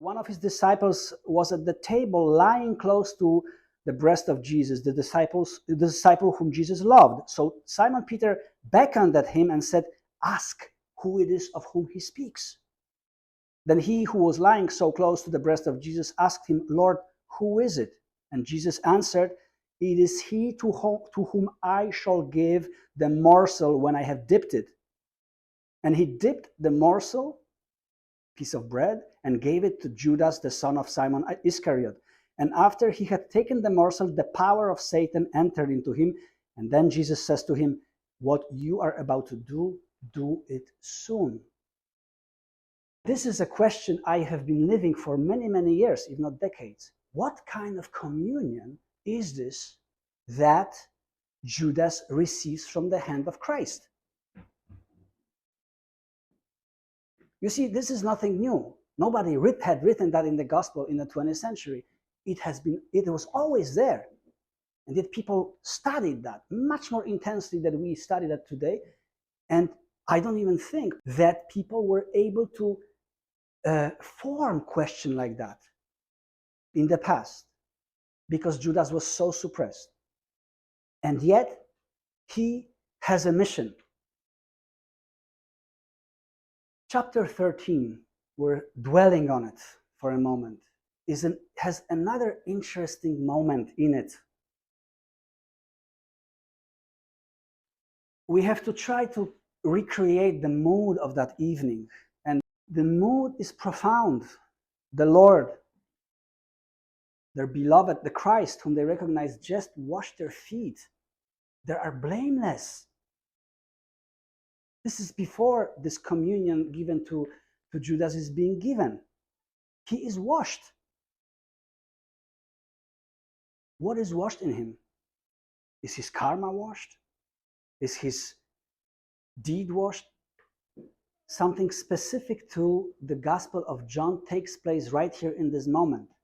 One of his disciples was at the table lying close to the breast of Jesus, the disciple whom Jesus loved. So Simon Peter beckoned at him and said, "Ask who it is of whom he speaks." Then he who was lying so close to the breast of Jesus asked him, "Lord, who is it?" And Jesus answered, "It is he to whom I shall give the morsel when I have dipped it." And he dipped the morsel, piece of bread, and gave it to Judas, the son of Simon Iscariot. And after he had taken the morsel, the power of Satan entered into him. And then Jesus says to him, "What you are about to do, do it soon." This is a question I have been living for many, many years, if not decades. What kind of communion is this that Judas receives from the hand of Christ? You see, this is nothing new. Nobody had written that in the gospel in the 20th century. It was always there. And yet people studied that much more intensely than we study that today. And I don't even think that people were able to form question like that in the past, because Judas was so suppressed. And yet he has a mission. Chapter 13, we're dwelling on it for a moment, has another interesting moment in it. We have to try to recreate the mood of that evening. And the mood is profound. The Lord, their beloved, the Christ, whom they recognize, just washed their feet. They are blameless. This is before this communion given to Judas is being given. He is washed. What is washed in him? Is his karma washed? Is his deed washed? Something specific to the Gospel of John takes place right here in this moment.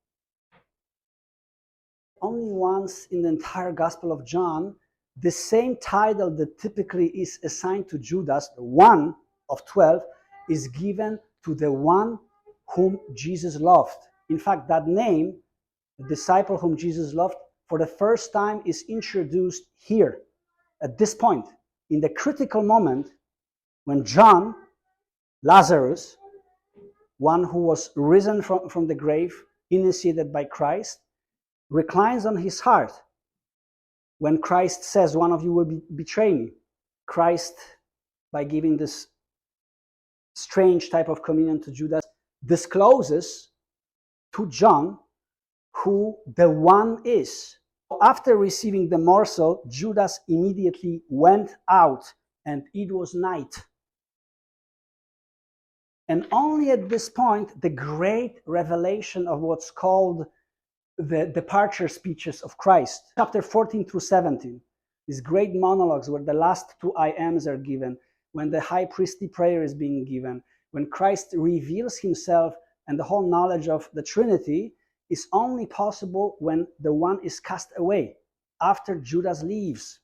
Only once in the entire Gospel of John, the same title that typically is assigned to Judas, the one of 12, is given to the one whom Jesus loved. In fact, that name, the disciple whom Jesus loved, for the first time is introduced here, at this point, in the critical moment when John, Lazarus, one who was risen from the grave, initiated by Christ, reclines on his heart. When Christ says, "One of you will betray me," Christ, by giving this strange type of communion to Judas, discloses to John who the one is. After receiving the morsel, Judas immediately went out, and it was night. And only at this point, the great revelation of what's called the departure speeches of Christ, chapter 14 through 17, these great monologues where the last two I ams are given, when the high priestly prayer is being given, when Christ reveals himself and the whole knowledge of the Trinity, is only possible when the one is cast away, after Judas leaves.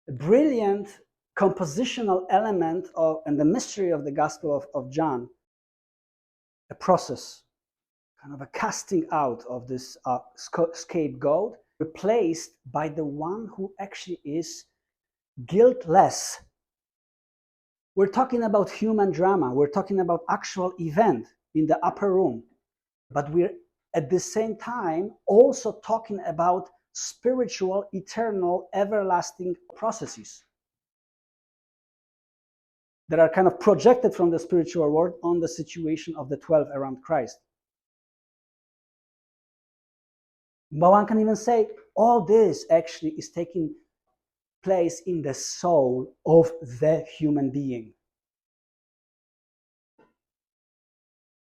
A brilliant compositional element and the mystery of the Gospel of John, a process, kind of a casting out of this scapegoat, replaced by the one who actually is guiltless. We're talking about human drama. We're talking about actual event in the upper room. But we're at the same time also talking about spiritual, eternal, everlasting processes that are kind of projected from the spiritual world on the situation of the 12 around Christ. But one can even say all this actually is taking place in the soul of the human being.